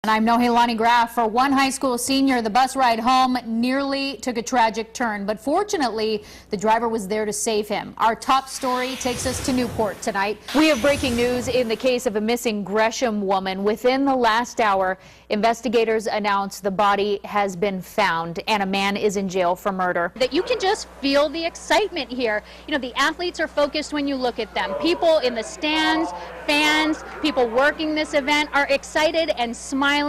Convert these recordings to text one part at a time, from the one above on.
I'm Nohelani Graf. For one high school senior, the bus ride home nearly took a tragic turn, but fortunately, the driver was there to save him. Our top story takes us to Newport tonight. We have breaking news in the case of a missing Gresham woman. Within the last hour, investigators announced the body has been found and a man is in jail for murder. That you can just feel the excitement here. You know, the athletes are focused when you look at them. People in the stands, fans, people working this event are excited and smiling.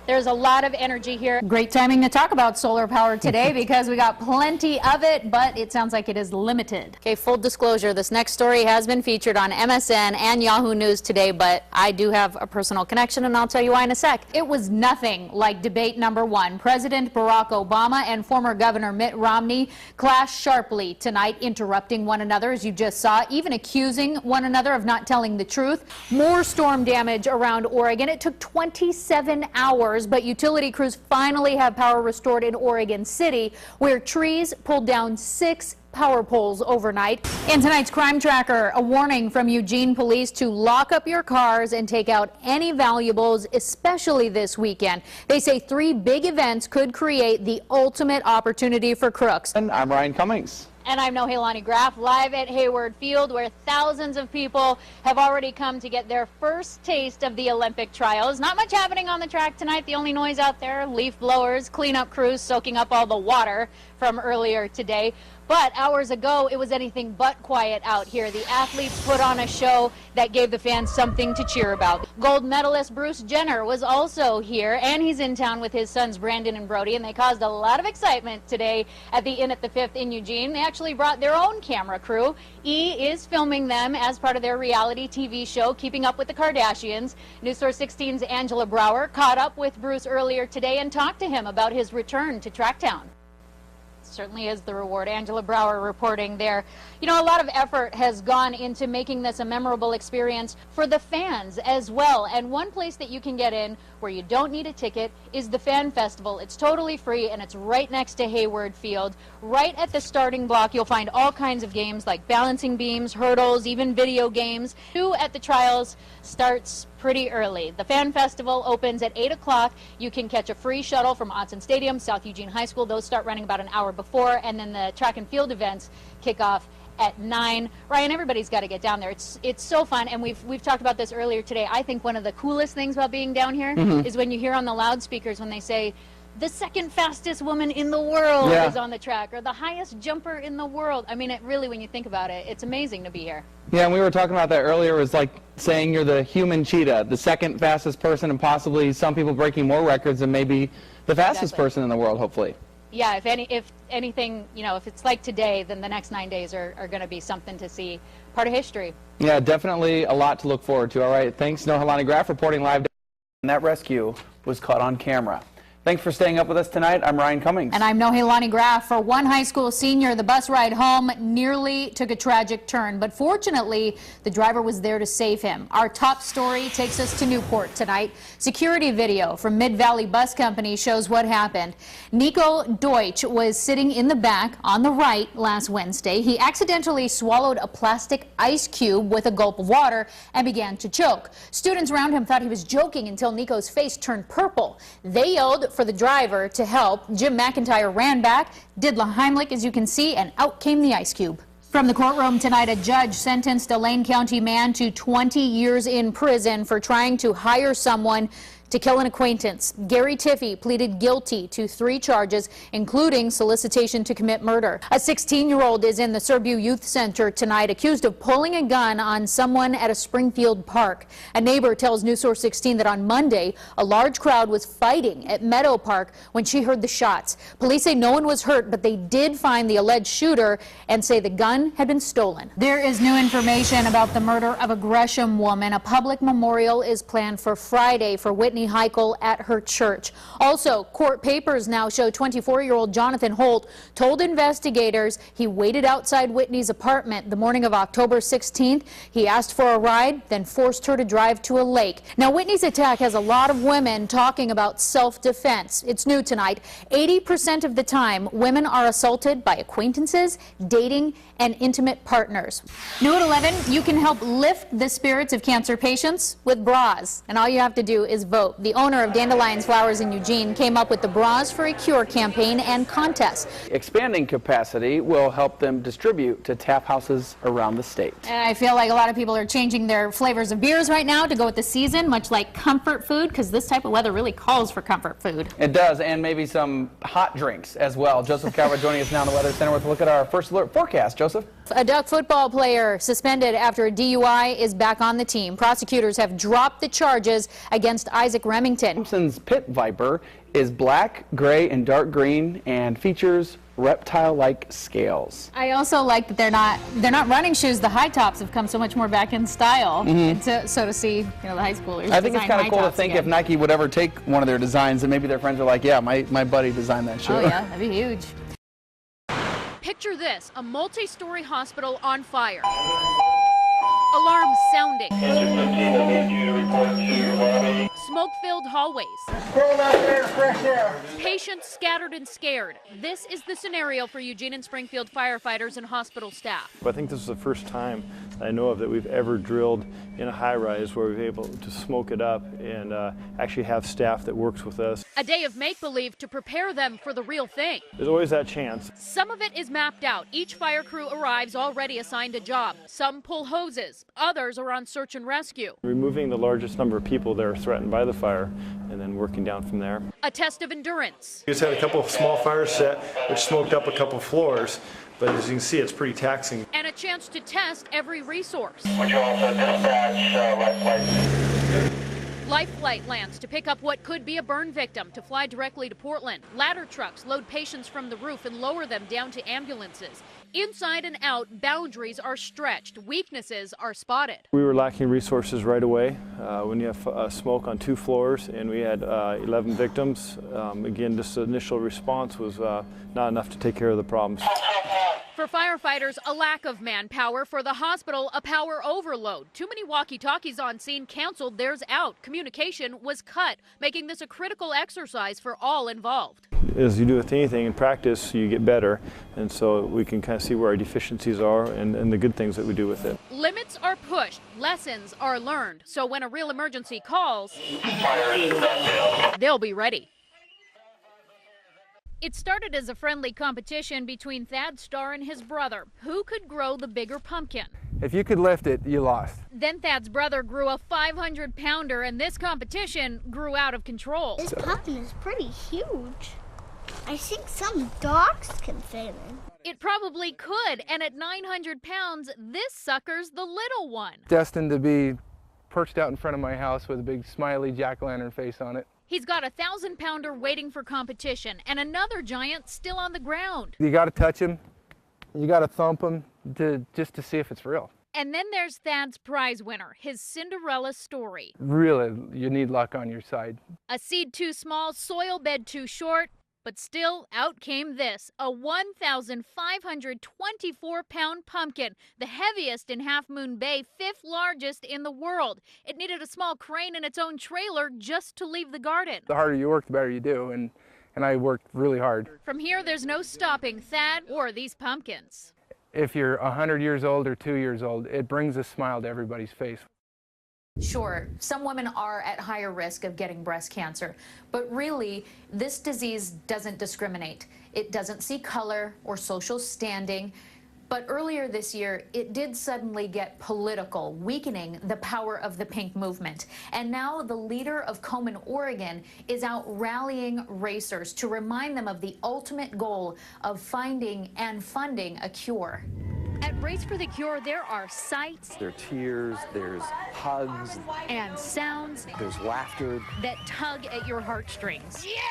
There's a lot of energy here. Great timing to talk about solar power today because we got plenty of it, but it sounds like it is limited. Okay, full disclosure, this next story has been featured on MSN and Yahoo News today, but I do have a personal connection and I'll tell you why in a sec. It was nothing like debate number one. President Barack Obama and former Governor Mitt Romney clashed sharply tonight, interrupting one another, as you just saw, even accusing one another of not telling the truth. More storm damage around Oregon. It took 27 hours, but utility crews finally have power restored in Oregon City, where trees pulled down 6 power poles overnight. In tonight's Crime Tracker, a warning from Eugene police to lock up your cars and take out any valuables, especially this weekend. They say 3 big events could create the ultimate opportunity for crooks. And I'm Ryan Cummings. And I'm Nohelani Graf, live at Hayward Field, where thousands of people have already come to get their first taste of the Olympic trials. Not much happening on the track tonight. The only noise out there, leaf blowers, cleanup crews soaking up all the water from earlier today. But hours ago, it was anything but quiet out here. The athletes put on a show that gave the fans something to cheer about. Gold medalist Bruce Jenner was also here, and he's in town with his sons Brandon and Brody, and they caused a lot of excitement today at the Inn at the Fifth in Eugene. They actually brought their own camera crew. E is filming them as part of their reality TV show, Keeping Up with the Kardashians. News Source 16's Angela Brower caught up with Bruce earlier today and talked to him about his return to Tracktown. Certainly is the reward. Angela Brower reporting there. You know, a lot of effort has gone into making this a memorable experience for the fans as well. And one place that you can get in where you don't need a ticket is the Fan Festival. It's totally free and it's right next to Hayward Field. Right at the starting block, you'll find all kinds of games like balancing beams, hurdles, even video games. 2 at the trials starts pretty early. The Fan Festival opens at 8 o'clock. You can catch a free shuttle from Autzen Stadium, South Eugene High School. Those start running about an hour before, and then the track and field events kick off at 9. Ryan, everybody's got to get down there. It's so fun, and we've talked about this earlier today. I think one of the coolest things about being down here is when you hear on the loudspeakers when they say, the second fastest woman in the world is on the track, or the highest jumper in the world. I mean, it really, when you think about it, it's amazing to be here. Yeah, and we were talking about that earlier. It was like saying you're the human cheetah, the second fastest person, and possibly some people breaking more records than maybe the fastest person in the world, hopefully. Yeah, if anything, you know, if it's like today, then the next 9 days are going to be something to see. Part of history. Yeah, definitely a lot to look forward to. All right, thanks, Nohelani Graf, reporting live. And that rescue was caught on camera. Thanks for staying up with us tonight. I'm Ryan Cummings. And I'm Nohelani Graf. For one high school senior, the bus ride home nearly took a tragic turn, but fortunately, the driver was there to save him. Our top story takes us to Newport tonight. Security video from Mid-Valley Bus Company shows what happened. Nico Deutsch was sitting in the back on the right last Wednesday. He accidentally swallowed a plastic ice cube with a gulp of water and began to choke. Students around him thought he was joking until Nico's face turned purple. They yelled for the driver to help. Jim McIntyre ran back, did La Heimlich, as you can see, and out came the ice cube. From the courtroom tonight, a judge sentenced a Lane County man to 20 years in prison for trying to hire someone to kill an acquaintance. Gary Tiffey pleaded guilty to 3 charges, including solicitation to commit murder. A 16-year-old is in the Surview Youth Center tonight, accused of pulling a gun on someone at a Springfield park. A neighbor tells News Source 16 that on Monday, a large crowd was fighting at Meadow Park when she heard the shots. Police say no one was hurt, but they did find the alleged shooter and say the gun had been stolen. There is new information about the murder of a Gresham woman. A public memorial is planned for Friday for Whitney Heichel at her church. Also, court papers now show 24-year-old Jonathan Holt told investigators he waited outside Whitney's apartment the morning of October 16th. He asked for a ride, then forced her to drive to a lake. Now, Whitney's attack has a lot of women talking about self-defense. It's new tonight. 80% of the time, women are assaulted by acquaintances, dating, and intimate partners. New at 11, you can help lift the spirits of cancer patients with bras, and all you have to do is vote. quote, the owner of Dandelions Flowers in Eugene came up with the Bras for a Cure campaign and contest. Expanding capacity will help them distribute to tap houses around the state. And I feel like a lot of people are changing their flavors of beers right now to go with the season, much like comfort food, because this type of weather really calls for comfort food. It does, and maybe some hot drinks as well. Joseph Calvert joining us now in the Weather Center with a look at our first alert forecast. Joseph? A Duck football player suspended after a DUI is back on the team. Prosecutors have dropped the charges against Isaac Remington. Thompson's pit viper is black, gray, and dark green and features reptile-like scales. I also like that they're not running shoes. The high tops have come so much more back in style. And so to see, the high schoolers. I think it's kind of cool to think again. if Nike would ever take one of their designs and maybe their friends are like, yeah, my buddy designed that shoe. Oh yeah, that'd be huge. Picture this, a multi-story hospital on fire. Alarms sounding. Smoke-filled hallways. Patients scattered and scared. This is the scenario for Eugene and Springfield firefighters and hospital staff. I think this is the first time I know of that we've ever drilled in a high-rise where we've been able to smoke it up and actually have staff that works with us. A day of make-believe to prepare them for the real thing. There's always that chance. Some of it is mapped out. Each fire crew arrives already assigned a job. Some pull hoses. Others are on search and rescue. Removing the largest number of people that are threatened by the fire and then working down from there. A test of endurance. We just had a couple of small fires set which smoked up a couple floors, but as you can see, it's pretty taxing. And a chance to test every resource. Would you also dispatch Life flight lands to pick up what could be a burn victim to fly directly to Portland. Ladder trucks load patients from the roof and lower them down to ambulances. Inside and out, boundaries are stretched. Weaknesses are spotted. We were lacking resources right away when you have smoke on 2 floors and we had 11 victims. Again, this initial response was not enough to take care of the problems. For firefighters, a lack of manpower. For the hospital, a power overload. Too many walkie-talkies on scene canceled theirs out. Communication was cut, making this a critical exercise for all involved. As you do with anything in practice, you get better, and so we can kind of see where our deficiencies are and the good things that we do with it. Limits are pushed, lessons are learned, so when a real emergency calls, they'll be ready. It started as a friendly competition between Thad Starr and his brother. Who could grow the bigger pumpkin? If you could lift it, you lost. Then Thad's brother grew a 500-pounder, and this competition grew out of control. This pumpkin is pretty huge. I think some dogs can fit in. It probably could, and at 900 pounds, this sucker's the little one. Destined to be perched out in front of my house with a big smiley jack-o'-lantern face on it. He's got a 1,000-pounder waiting for competition, and another giant still on the ground. You got to touch him, you got to thump him just to see if it's real. And then there's Thad's prize winner, his Cinderella story. Really, you need luck on your side. A seed too small, soil bed too short, but still out came this, a 1,524-pound pumpkin, the heaviest in Half Moon Bay, 5th largest in the world. It needed a small crane and its own trailer just to leave the garden. The harder you work, the better you do, and I worked really hard. From here, there's no stopping Thad or these pumpkins. If you're 100 years old or 2 years old, it brings a smile to everybody's face. Sure, some women are at higher risk of getting breast cancer, but really, this disease doesn't discriminate. It doesn't see color or social standing. But earlier this year, it did suddenly get political, weakening the power of the pink movement. And now the leader of Komen, Oregon, is out rallying racers to remind them of the ultimate goal of finding and funding a cure. At Race for the Cure, there are sights. There are tears, there's hugs. And sounds. There's laughter. That tug at your heartstrings. Yeah!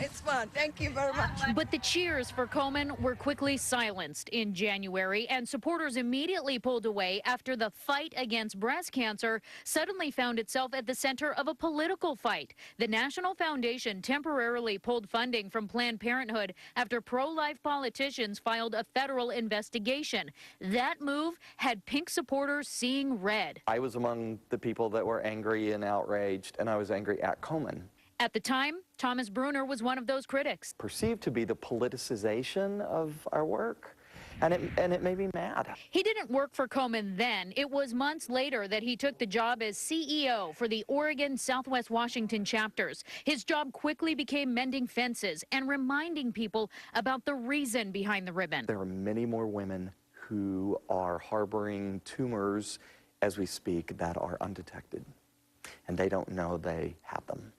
It's fun. Thank you very much. But the cheers for Komen were quickly silenced in January, and supporters immediately pulled away after the fight against breast cancer suddenly found itself at the center of a political fight. The National Foundation temporarily pulled funding from Planned Parenthood after pro-life politicians filed a federal investigation. That move had pink supporters seeing red. I was among the people that were angry and outraged, and I was angry at Komen. At the time, Thomas Bruner was one of those critics. Perceived to be the politicization of our work. And it made me mad. He didn't work for Komen then. It was months later that he took the job as CEO for the Oregon Southwest Washington chapters. His job quickly became mending fences and reminding people about the reason behind the ribbon. There are many more women who are harboring tumors as we speak that are undetected, and they don't know they have them.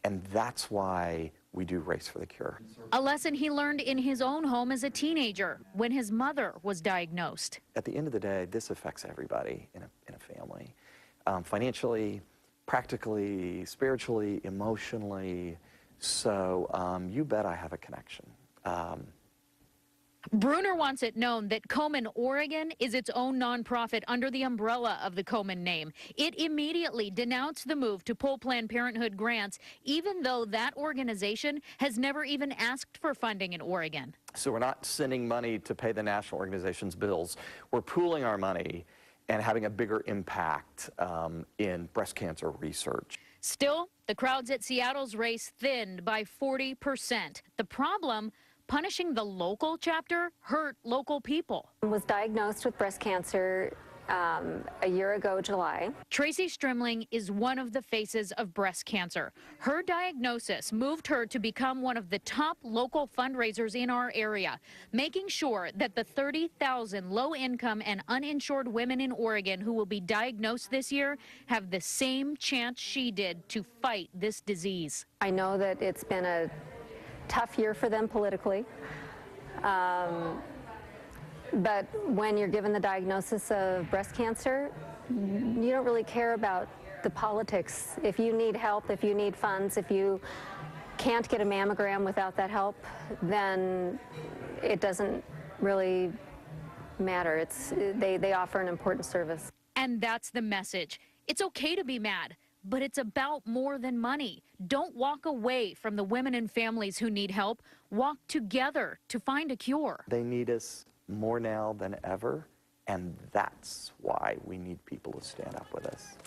And that's why we do Race for the Cure. A lesson he learned in his own home as a teenager when his mother was diagnosed. At the end of the day, this affects everybody in a family. Financially, practically, spiritually, emotionally. So you bet I have a connection. Bruner wants it known that Komen, Oregon is its own nonprofit under the umbrella of the Komen name. It immediately denounced the move to pull Planned Parenthood grants, even though that organization has never even asked for funding in Oregon. So we're not sending money to pay the national organization's bills. We're pooling our money and having a bigger impact in breast cancer research. Still, the crowds at Seattle's race thinned by 40%. The problem, punishing the local chapter hurt local people. I was diagnosed with breast cancer a year ago, July. Tracy Strimling is one of the faces of breast cancer. Her diagnosis moved her to become one of the top local fundraisers in our area, making sure that the 30,000 low-income and uninsured women in Oregon who will be diagnosed this year have the same chance she did to fight this disease. I know that it's been a tough year for them politically, but when you're given the diagnosis of breast cancer, you don't really care about the politics. If you need help, if you need funds, if you can't get a mammogram without that help, then it doesn't really matter. They offer an important service. And that's the message. It's okay to be mad, but it's about more than money. Don't walk away from the women and families who need help. Walk together to find a cure. They need us more now than ever, and that's why we need people to stand up with us.